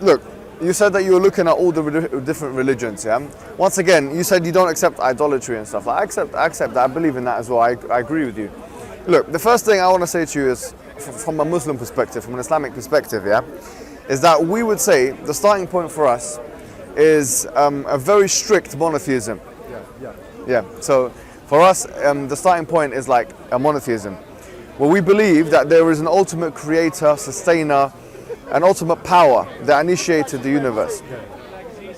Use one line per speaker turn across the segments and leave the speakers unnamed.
Look, you said that you were looking at all the different religions, yeah? Once again, you said you don't accept idolatry and stuff. I accept that, I believe in that as well, I agree with you. Look, the first thing I want to say to you is, from a Muslim perspective, from an Islamic perspective, yeah? Is that we would say the starting point for us is a very strict monotheism. Yeah, so for us, the starting point is like a monotheism, where we believe that there is an ultimate creator, sustainer, an ultimate power that initiated the universe,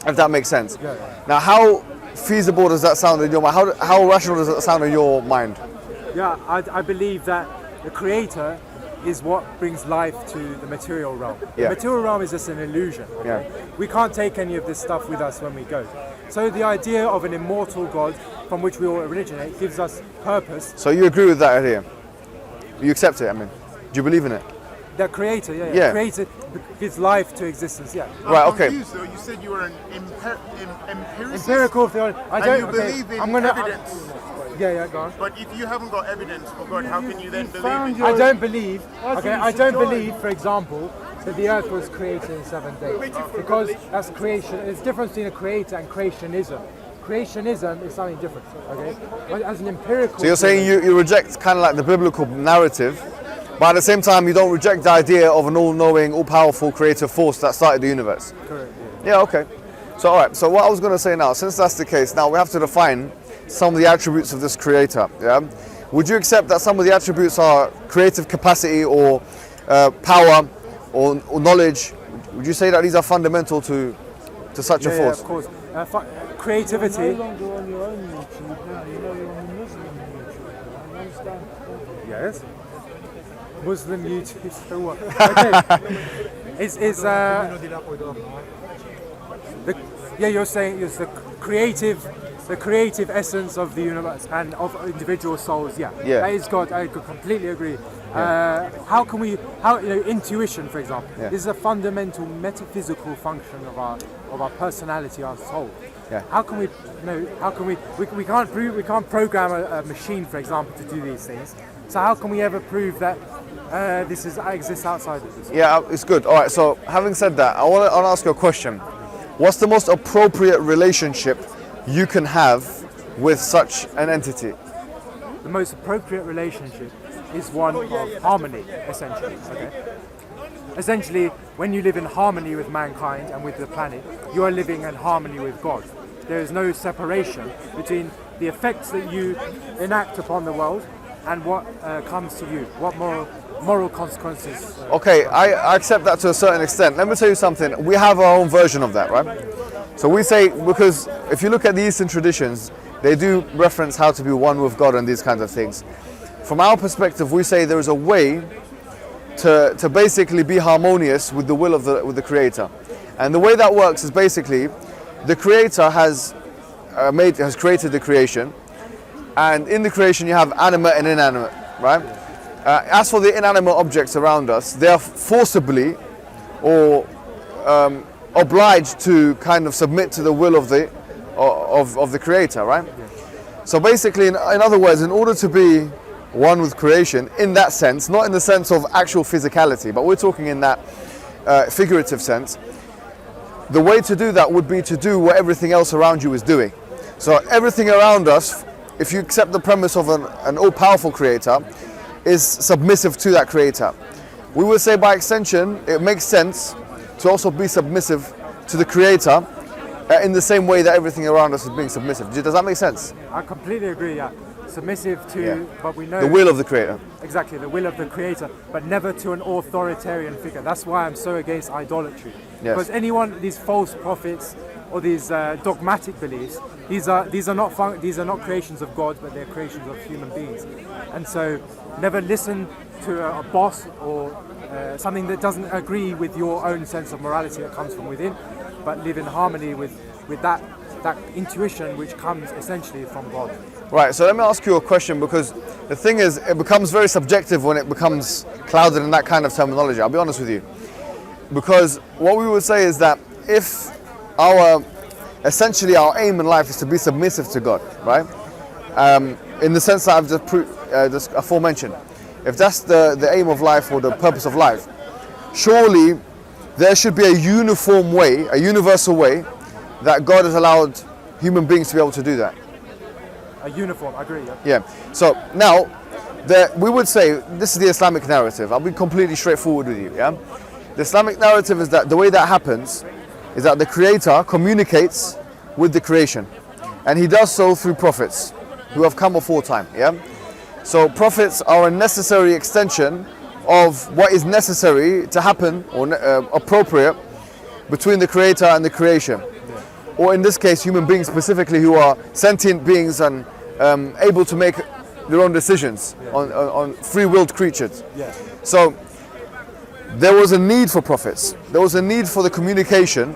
if that makes sense. Now, how feasible does that sound in your mind? How rational does that sound in your mind?
Yeah, I believe that the creator is what brings life to the material realm. The material realm is just an illusion. Okay? We can't take any of this stuff with us when we go. So the idea of an immortal God from which we all originate gives us purpose.
So you agree with that idea? You accept it, I mean? Do you believe in it?
The creator, creator gives life to existence,
Right, okay.
Confused, though. You said you were an empiricist?
Empirical theology.
You believe in evidence.
Go on.
But if you haven't got evidence for God, how can you then believe in
I don't believe, I don't believe, for example, that the earth was created in 7 days. Because that's creation. There's a difference between a creator and creationism. Creationism is something different, okay? But as an empirical...
So you're saying you reject kind of like the biblical narrative, but at the same time you don't reject the idea of an all-knowing, all-powerful creative force that started the universe?
Correct.
Yeah, okay. So alright, so what I was going to say now, since that's the case, now we have to define some of the attributes of this creator, yeah? Would you accept that some of the attributes are creative capacity or power or knowledge? Would you say that these are fundamental to such a force?
Yeah, of course. Creativity. Yes. Muslim YouTube. So what? Okay. You're saying it's the creative essence of the universe and of individual souls. Yeah. That is God. I could completely agree. How can we? Intuition, for example, is a fundamental metaphysical function of our personality, our soul.
Yeah.
How can we? We can't program a machine, for example, to do these things. So how can we ever prove that this exists outside of this?
Yeah, it's good. All right. So having said that, I want to ask you a question. What's the most appropriate relationship you can have with such an entity?
The most appropriate relationship is one of harmony, essentially. Okay. Essentially, when you live in harmony with mankind and with the planet, you are living in harmony with God. There is no separation between the effects that you enact upon the world and what comes to you, what moral consequences.
Okay, I accept that to a certain extent. Let me tell you something. We have our own version of that, right? So we say, because if you look at the Eastern traditions, they do reference how to be one with God and these kinds of things. From our perspective, we say there is a way to basically be harmonious with the will of the Creator. And the way that works is basically, the Creator has created the creation, and in the creation you have animate and inanimate, right? As for the inanimate objects around us, they are forcibly or obliged to kind of submit to the will of the Creator, right? So basically, in other words, in order to be one with creation, in that sense, not in the sense of actual physicality, but we're talking in that figurative sense, the way to do that would be to do what everything else around you is doing. So everything around us, if you accept the premise of an all-powerful creator, is submissive to that creator. We would say by extension, it makes sense to also be submissive to the creator in the same way that everything around us is being submissive. Does that make sense?
I completely agree, yeah. Submissive to, but we know...
the will of the creator.
Exactly, the will of the creator, but never to an authoritarian figure. That's why I'm so against idolatry.
Yes.
Because these false prophets or these dogmatic beliefs, these are not creations of God, but they're creations of human beings. And so never listen to a boss or something that doesn't agree with your own sense of morality that comes from within, but live in harmony with that intuition which comes essentially from God.
Right, so let me ask you a question, because the thing is, it becomes very subjective when it becomes clouded in that kind of terminology. I'll be honest with you. Because what we would say is that if essentially our aim in life is to be submissive to God, right? In the sense that I've just aforementioned. If that's the aim of life or the purpose of life, surely there should be a uniform way, a universal way, that God has allowed human beings to be able to do that.
A uniform, I agree.
Yeah. So now, we would say this is the Islamic narrative. I'll be completely straightforward with you. Yeah. The Islamic narrative is that the way that happens is that the Creator communicates with the creation, and He does so through prophets who have come before time. Yeah. So prophets are a necessary extension of what is necessary to happen or appropriate between the Creator and the creation, or in this case, human beings specifically, who are sentient beings and able to make their own decisions on free-willed creatures.
Yeah.
So there was a need for prophets. There was a need for the communication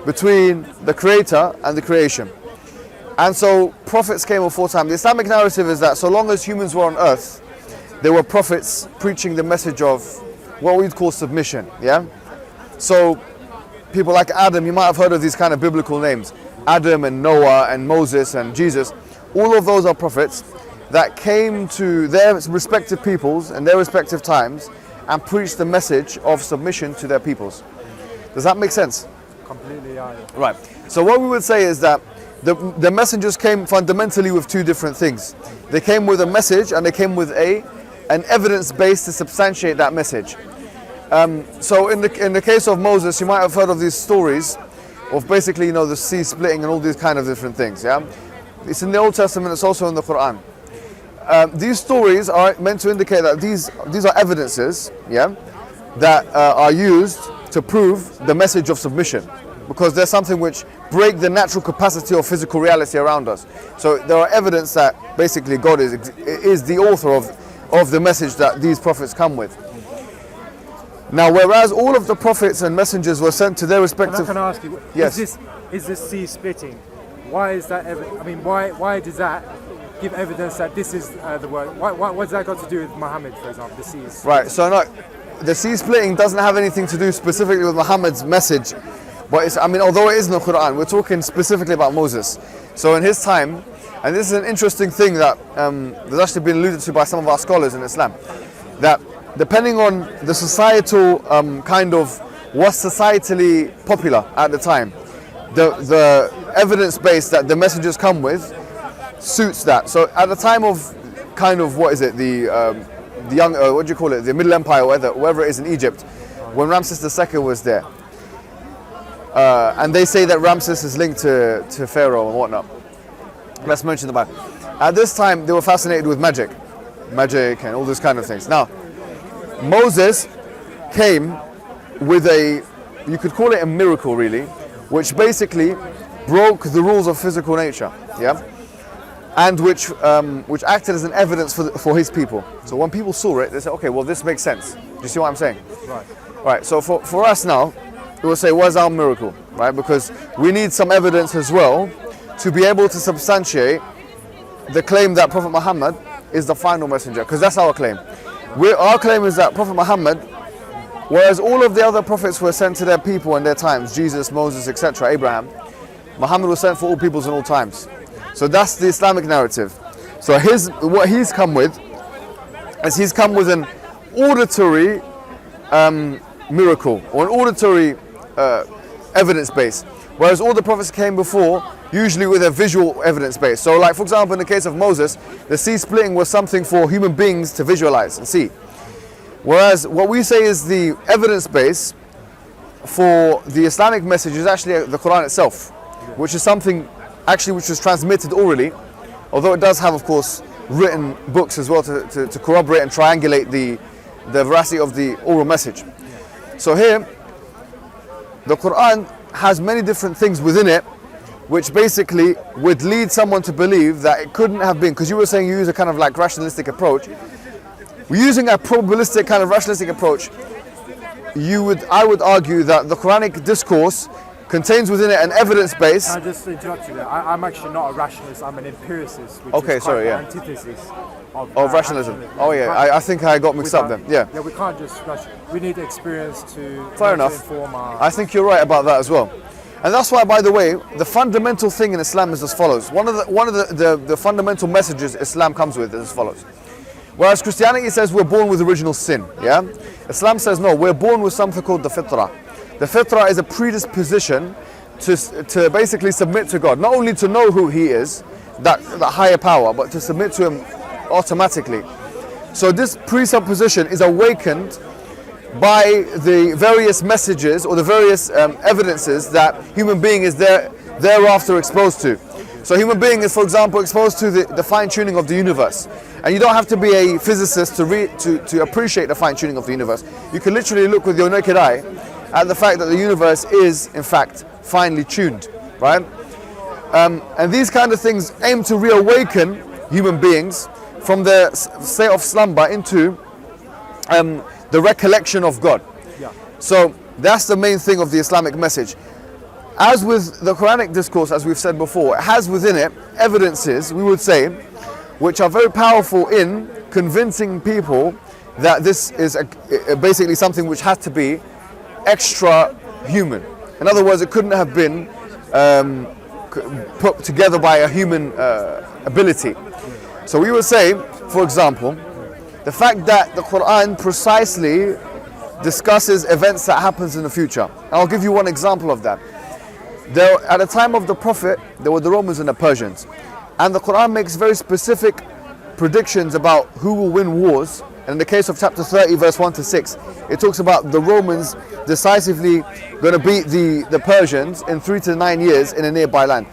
between the Creator and the creation. And so prophets came before time. The Islamic narrative is that so long as humans were on earth, there were prophets preaching the message of what we'd call submission. Yeah. So people like Adam, you might have heard of these kind of biblical names, Adam and Noah and Moses and Jesus. All of those are prophets that came to their respective peoples and their respective times and preached the message of submission to their peoples. Does that make sense?
Completely, yeah.
Right. So what we would say is that the messengers came fundamentally with two different things. They came with a message and they came with an evidence base to substantiate that message. So in the case of Moses, you might have heard of these stories of basically, you know, the sea splitting and all these kind of different things. Yeah, it's in the Old Testament. It's also in the Quran. These stories are meant to indicate that these are evidences, yeah, that are used to prove the message of submission, because there's something which break the natural capacity of physical reality around us. So there are evidence that basically God is the author of the message that these prophets come with. Now, whereas all of the prophets and messengers were sent to their respective...
Can I ask you,
yes.
is this sea splitting? Why is that, why does that give evidence that this is the word? What's that got to do with Muhammad, for example, the seas?
Right, so no, the sea splitting doesn't have anything to do specifically with Muhammad's message, but it's, although it is in the Quran, we're talking specifically about Moses. So in his time, and this is an interesting thing that has actually been alluded to by some of our scholars in Islam, that depending on the societal kind of what's societally popular at the time, the evidence base that the messengers come with suits that. So at the time of kind of, what is it, the young, what do you call it, the Middle Empire, wherever it is in Egypt, when Ramses II was there, and they say that Ramses is linked to Pharaoh and whatnot. Let's mention the Bible. At this time, they were fascinated with magic and all these kind of things. Now, Moses came with you could call it a miracle really, which basically broke the rules of physical nature, yeah, and which acted as an evidence for his people. So when people saw it, they said, okay, well, this makes sense. Do you see what I'm saying?
Right.
Right. So for us now, we will say, where's our miracle, right? Because we need some evidence as well to be able to substantiate the claim that Prophet Muhammad is the final messenger, because that's our claim. Our claim is that Prophet Muhammad, whereas all of the other prophets were sent to their people in their times, Jesus, Moses, etc., Abraham, Muhammad was sent for all peoples in all times. So that's the Islamic narrative. So what he's come with is he's come with an auditory miracle, or an auditory evidence base, whereas all the prophets came before usually with a visual evidence base. So like, for example, in the case of Moses, the sea splitting was something for human beings to visualize and see. Whereas what we say is the evidence base for the Islamic message is actually the Quran itself, which is something actually which was transmitted orally, although it does have, of course, written books as well to corroborate and triangulate the veracity of the oral message. So here, the Quran has many different things within it which basically would lead someone to believe that it couldn't have been, because you were saying you use a kind of like rationalistic approach. We're using a probabilistic kind of rationalistic approach. I would argue that the Quranic discourse contains within it an evidence base.
Can I just interrupt you there? I'm actually not a rationalist, I'm an empiricist, which
okay,
is
sorry,
the
yeah.
antithesis of
rationalism. Oh yeah, I think I got mixed up then. Yeah.
Yeah, we can't just rush. We need experience to inform our...
I think you're right about that as well. And that's why, by the way, the fundamental thing in Islam is as follows. One of the fundamental messages Islam comes with is as follows. Whereas Christianity says we're born with original sin, yeah? Islam says no, we're born with something called the fitrah. The fitrah is a predisposition to basically submit to God. Not only to know who He is, that higher power, but to submit to Him automatically. So this presupposition is awakened by the various messages or the various evidences that human being is thereafter exposed to. So human being is, for example, exposed to the fine-tuning of the universe. And you don't have to be a physicist to appreciate the fine-tuning of the universe. You can literally look with your naked eye at the fact that the universe is, in fact, finely tuned, right? And these kind of things aim to reawaken human beings from their state of slumber into the recollection of God.
Yeah.
So that's the main thing of the Islamic message. As with the Quranic discourse, as we've said before, it has within it evidences, we would say, which are very powerful in convincing people that this is basically something which has to be extra human. In other words, it couldn't have been put together by a human ability. So we would say, for example, the fact that the Quran precisely discusses events that happens in the future. And I'll give you one example of that. At the time of the Prophet, there were the Romans and the Persians. And the Quran makes very specific predictions about who will win wars. And in the case of chapter 30, verse 1 to 6, it talks about the Romans decisively going to beat the Persians in 3 to 9 years in a nearby land.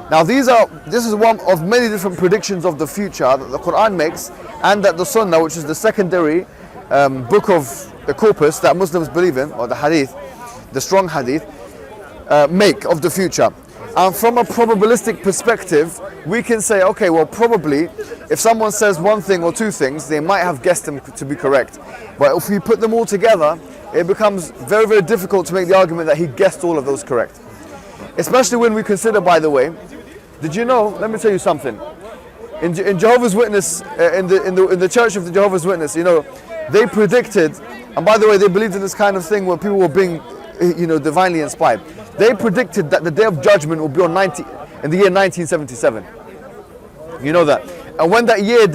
Now this is one of many different predictions of the future that the Quran makes, and that the Sunnah, which is the secondary book of the corpus that Muslims believe in, or the Hadith, the strong Hadith, make of the future. And from a probabilistic perspective, we can say, okay, well, probably if someone says one thing or two things, they might have guessed them to be correct. But if we put them all together, it becomes very, very difficult to make the argument that he guessed all of those correct. Especially when we consider, by the way, did you know, let me tell you something. In Jehovah's Witness, in the Church of the Jehovah's Witness, you know, they predicted, and by the way, they believed in this kind of thing where people were being, you know, divinely inspired. They predicted that the Day of Judgment will be in the year 1977. You know that. And when that year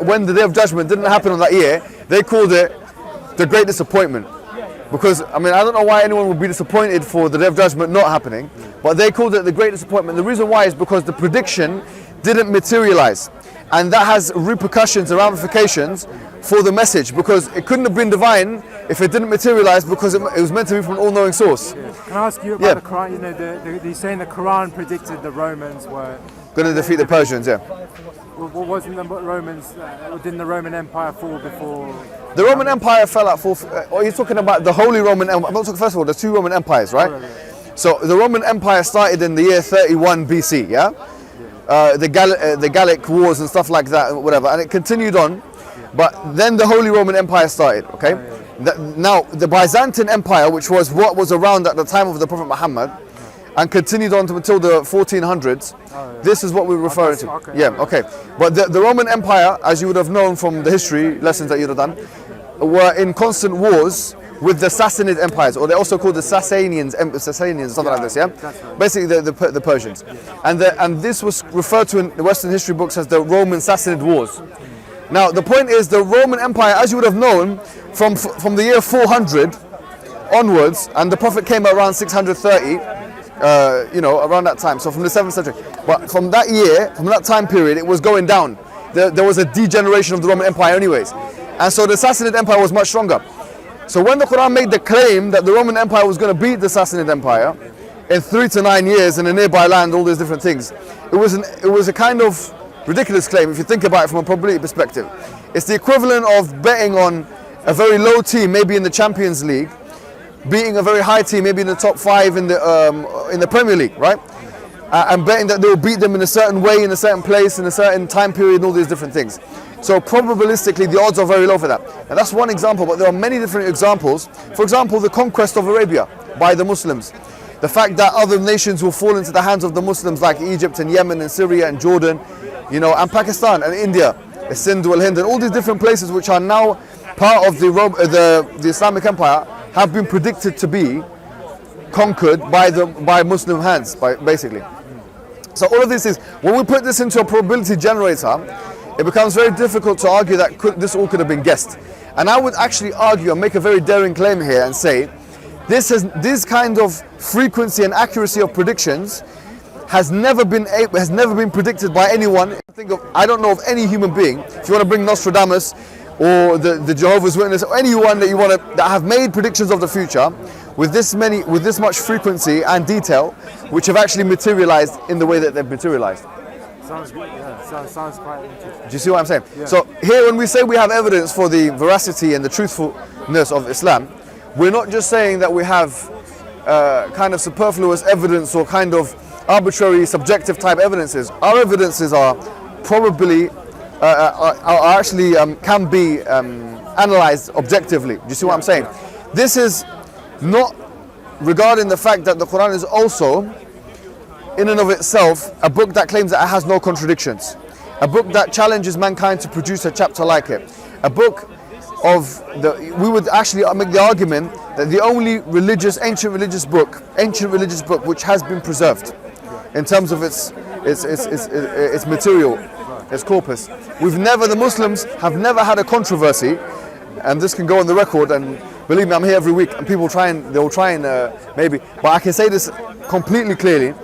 when the Day of Judgment didn't happen on that year, they called it the Great Disappointment. Because, I mean, I don't know why anyone would be disappointed for the Day of Judgment not happening, but they called it the Great Disappointment. The reason why is because the prediction didn't materialize. And that has repercussions and ramifications for the message, because it couldn't have been divine if it didn't materialize, because it was meant to be from an all-knowing source.
Can I ask you about the Quran? You know, they're saying the Quran predicted the Romans were
going to defeat the Persians, yeah.
Well, wasn't the Romans, didn't the Roman Empire fall before?
The Roman Empire fell at or you're talking about the Holy Roman Empire. I'm not talking, first of all, there's two Roman empires, right? So the Roman Empire started in the year 31 BC, yeah? The Gallic Wars and stuff like that, whatever, and it continued on. But then the Holy Roman Empire started, okay? Now, the Byzantine Empire, which was what was around at the time of the Prophet Muhammad, and continued on until the 1400s, this is what we're referring to.
Okay.
Yeah, okay. But the Roman Empire, as you would have known from the history lessons that you'd have done, were in constant wars with the Sassanid empires, or they're also called the Sassanians, something like this, yeah?
Right.
Basically the Persians. And this was referred to in the Western history books as the Roman Sassanid Wars. Now, the point is, the Roman Empire, as you would have known, from the year 400 onwards, and the Prophet came around 630, you know, around that time, so from the 7th century. But from that year, from that time period, it was going down. There was a degeneration of the Roman Empire anyways. And so the Sassanid Empire was much stronger. So when the Quran made the claim that the Roman Empire was going to beat the Sassanid Empire in 3 to 9 years in a nearby land, all these different things, it was a kind of ridiculous claim if you think about it from a probability perspective. It's the equivalent of betting on a very low team, maybe in the Champions League, beating a very high team, maybe in the top 5 in the Premier League, right? And betting that they will beat them in a certain way, in a certain place, in a certain time period, and all these different things. So probabilistically, the odds are very low for that. And that's one example, but there are many different examples. For example, the conquest of Arabia by the Muslims. The fact that other nations will fall into the hands of the Muslims, like Egypt and Yemen and Syria and Jordan, you know, and Pakistan and India, Sindh wal Hind, and all these different places which are now part of the Islamic Empire, have been predicted to be conquered by Muslim hands, basically. So all of this is, when we put this into a probability generator, it becomes very difficult to argue that this all could have been guessed. And I would actually argue and make a very daring claim here and say this kind of frequency and accuracy of predictions has never been predicted by anyone. I don't know of any human being. If you want to bring Nostradamus or the Jehovah's Witness or anyone that have made predictions of the future with this much frequency and detail, which have actually materialized in the way that they've materialized.
Sounds good. Yeah, sounds quite interesting.
Do you see what I'm saying?
Yeah.
So here, when we say we have evidence for the veracity and the truthfulness of Islam, we're not just saying that we have kind of superfluous evidence or kind of arbitrary subjective type evidences. Our evidences are probably can be analyzed objectively. Do you see what I'm saying? This is not regarding the fact that the Quran is also, in and of itself, a book that claims that it has no contradictions, a book that challenges mankind to produce a chapter like it, a book we would actually make the argument that the only ancient religious book which has been preserved in terms of its material, its corpus. The Muslims have never had a controversy, and this can go on the record, and believe me, I'm here every week, and they'll try and maybe, but I can say this completely clearly,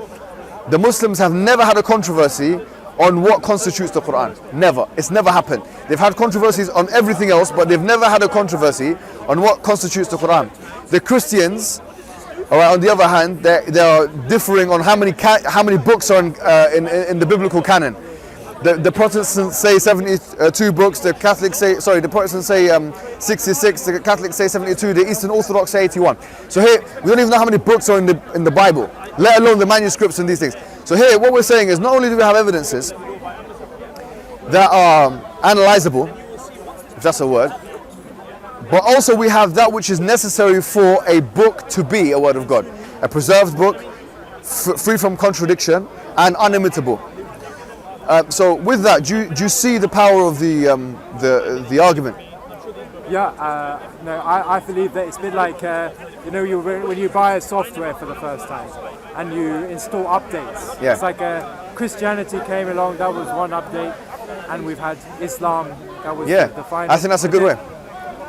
the Muslims have never had a controversy on what constitutes the Quran. Never. It's never happened. They've had controversies on everything else, but they've never had a controversy on what constitutes the Quran. The Christians, on the other hand, they are differing on how many books are in the biblical canon. The Protestants say 72 books. The Protestants say 66. The Catholics say 72. The Eastern Orthodox say 81. So here, we don't even know how many books are in the Bible, let alone the manuscripts and these things. So here, what we're saying is not only do we have evidences that are analyzable, if that's a word, but also we have that which is necessary for a book to be a word of God, a preserved book, free from contradiction and unimitable. So with that, do you see the power of the argument?
Yeah, no, I believe that it's a bit like when you buy a software for the first time and you install updates.
Yeah.
It's like Christianity came along, that was one update, and we've had Islam, that was the final.
I think that's a good way.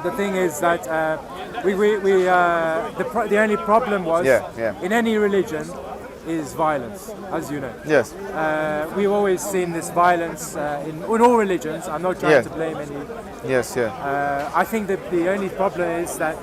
The thing is that the only problem was in any religion is violence, as you know.
Yes.
We've always seen this violence in all religions. I'm not trying to blame any.
Yes, yeah.
I think that the only problem is that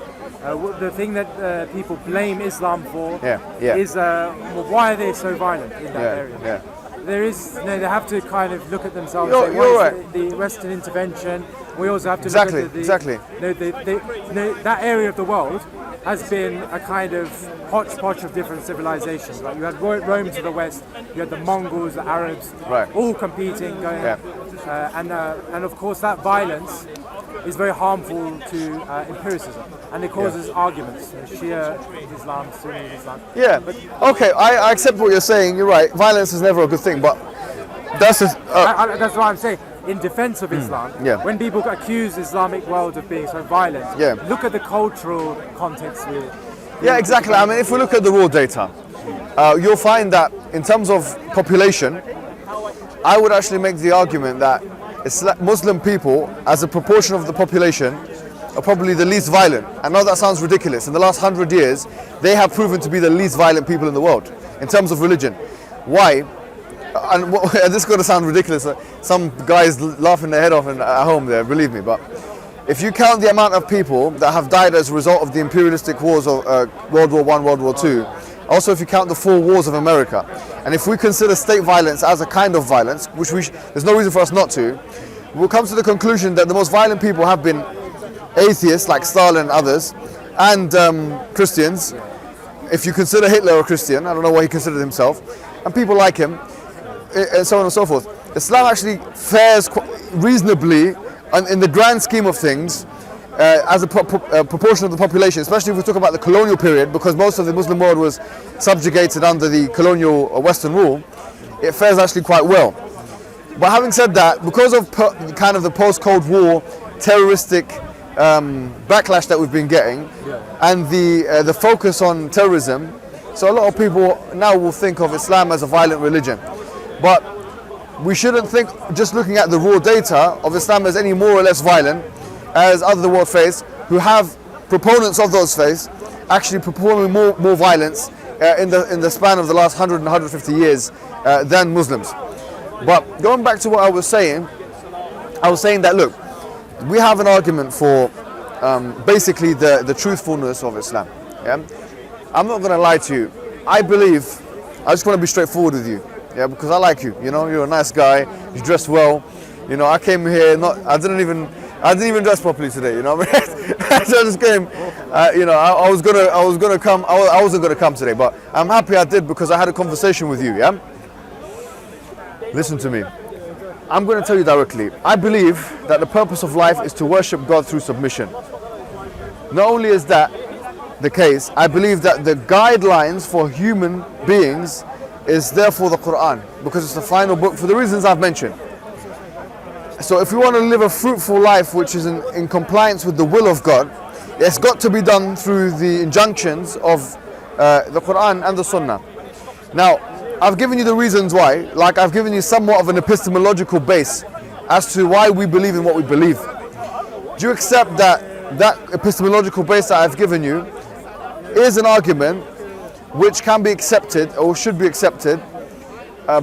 the thing that people blame Islam for is why are they so violent in that area?
Yeah.
They have to kind of look at themselves.
You're right.
The Western intervention. We also have to
Exactly.
look at that area of the world has been a kind of hodgepodge of different civilizations. Like you had Rome to the west, you had the Mongols, the Arabs, all competing, going, and of course that violence is very harmful to empiricism, and it causes arguments. Shia Islam, Sunni Islam.
Yeah. Okay, I accept what you're saying. You're right. Violence is never a good thing, but that's just.
That's what I'm saying. In defense of Islam, when people accuse Islamic world of being so violent, look at the cultural context with it.
Yeah, exactly. I mean, if we look at the raw data, you'll find that in terms of population, I would actually make the argument that Muslim people, as a proportion of the population, are probably the least violent. I know that sounds ridiculous. In the last 100 years, they have proven to be the least violent people in the world in terms of religion. Why? And this is going to sound ridiculous. Some guys laughing their head off at home there, believe me. But if you count the amount of people that have died as a result of the imperialistic wars of World War I, World War II, also if you count the 4 wars of America, and if we consider state violence as a kind of violence, which there's no reason for us not to, we'll come to the conclusion that the most violent people have been atheists like Stalin and others, and Christians. If you consider Hitler a Christian, I don't know what he considered himself, and people like him, and so on and so forth. Islam actually fares reasonably in the grand scheme of things as a proportion of the population, especially if we talk about the colonial period, because most of the Muslim world was subjugated under the colonial Western rule. It fares actually quite well. But having said that, because of kind of the post-Cold War terroristic backlash that we've been getting, and the focus on terrorism, so a lot of people now will think of Islam as a violent religion. But we shouldn't think, just looking at the raw data, of Islam as any more or less violent as other world faiths who have proponents of those faiths actually performing more violence in the span of the last 100 and 150 years than Muslims. But going back to what I was saying that look, we have an argument for basically the truthfulness of Islam. Yeah? I'm not going to lie to you. I just want to be straightforward with you. Yeah, because I like you. You know, you're a nice guy. You dress well. You know, I came here I didn't even dress properly today. You know, so I just came. You know, I wasn't gonna come today, but I'm happy I did because I had a conversation with you. Yeah. Listen to me. I'm going to tell you directly. I believe that the purpose of life is to worship God through submission. Not only is that the case, I believe that the guidelines for human beings is therefore the Quran, because it's the final book for the reasons I've mentioned. So if we want to live a fruitful life which is in compliance with the will of God, it's got to be done through the injunctions of the Quran and the Sunnah. Now, I've given you the reasons why, like I've given you somewhat of an epistemological base as to why we believe in what we believe. Do you accept that epistemological base that I've given you is an argument which can be accepted or should be accepted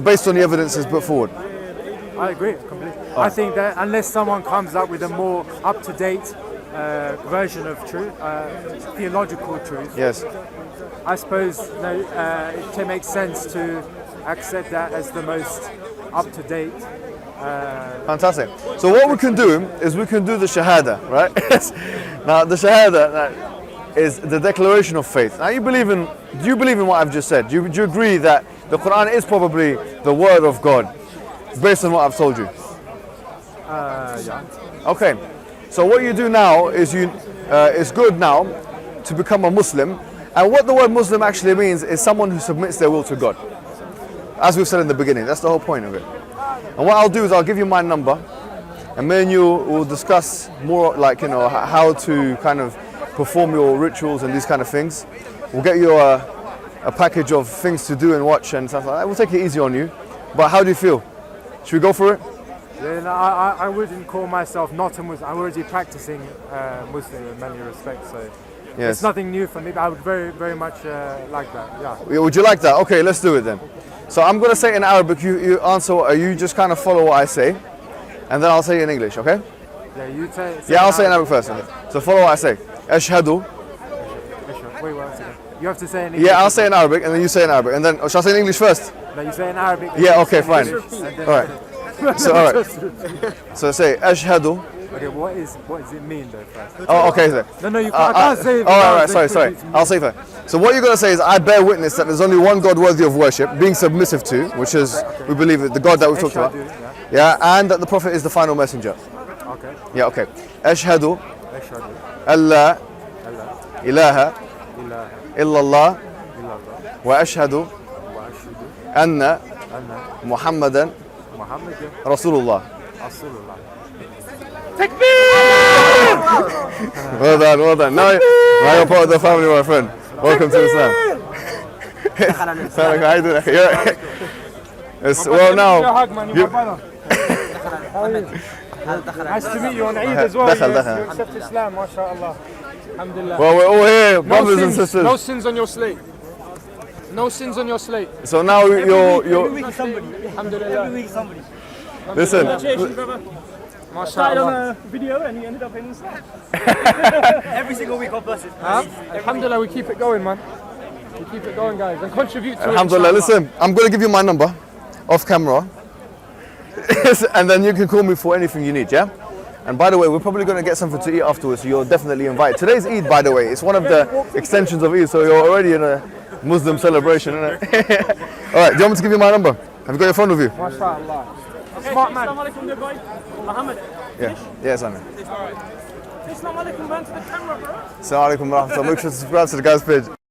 based on the evidences put forward?
I agree completely. I think that unless someone comes up with a more up-to-date version of truth, theological truth,
Yes.
I suppose it can make sense to accept that as the most up-to-date.
Fantastic. So what we can do is we can do the Shahada, right? Now the Shahada is the declaration of faith. Now do you believe in what I've just said? Do you agree that the Quran is probably the word of God based on what I've told you?
Yeah.
Okay. So what you do now is it's good now to become a Muslim. And what the word Muslim actually means is someone who submits their will to God. As we've said in the beginning, that's the whole point of it. And what I'll do is I'll give you my number, and me and you will discuss more, like, you know, how to kind of perform your rituals and these kind of things. We'll get you a package of things to do and watch and stuff like that. We'll take it easy on you. But how do you feel? Should we go for it?
Yeah, no, I wouldn't call myself not a Muslim. I'm already practicing Muslim in many respects, so
Yes.
it's nothing new for me. But I would very, very much like that. Yeah.
Would you like that? Okay, let's do it then. So I'm going to say it in Arabic, you answer, you just kind of follow what I say, and then I'll say it in English, okay?
Yeah, you say.
Yeah, I'll say it in Arabic first. Okay. So follow what I say. Ashhadu.
Wait, one second. You have to say in English.
Yeah, I'll say in Arabic, and then you say in Arabic, and then shall I say in English first?
No, you say in Arabic.
Yeah, okay, fine. All right. So all right. So say Ashhadu.
Okay, what does it mean though first?
Oh, okay. So.
No, you can't, I can't say it.
All right, sorry. I'll say that. So what you're going to say is, I bear witness that there's only one God worthy of worship, being submissive to, which is, we believe, the God that we've talked about. Yeah, and that the Prophet is the final messenger.
Okay.
Yeah, okay. Ashhadu
Ashhadu
alla
alla
ilaha
ilaha
illallah
illallah
wa ashhadu
wa ashhadu
anna
anna
Muhammadan
Muhammadan
Rasulullah.
Rasulullah.
Well done. Now you're part of the family, my friend. Welcome to Islam. How you doing? Yeah. It's, well now.
Nice to meet you on Eid as well. You accept Islam, mashallah. Alhamdulillah.
Well, we're all here, brothers and sisters.
No sins on your slate. No sins on your slate.
So now you're
Alhamdulillah.
Every week somebody.
listen.
Congratulations, brother. Started on a video and you ended up in Islam. Every single week, God bless it.
Alhamdulillah, we keep it going, man. We keep it going, guys, and contribute to
Alhamdulillah.
it.
Listen, I'm going to give you my number off camera, and then you can call me for anything you need, yeah? And by the way, we're probably going to get something to eat afterwards, so you're definitely invited. Today's Eid, by the way. It's one of the extensions of Eid, so you're already in a Muslim celebration, isn't it? All right, do you want me to give you my number? Have you got your phone with you?
Mashallah. Smart man.
Assalamu alaikum, good boy. Muhammad.
Yeah, Simon.
Assalamu alaikum, man, to the camera, bro.
Assalamu alaikum wa rahmatullah. Make sure to subscribe to the guy's page.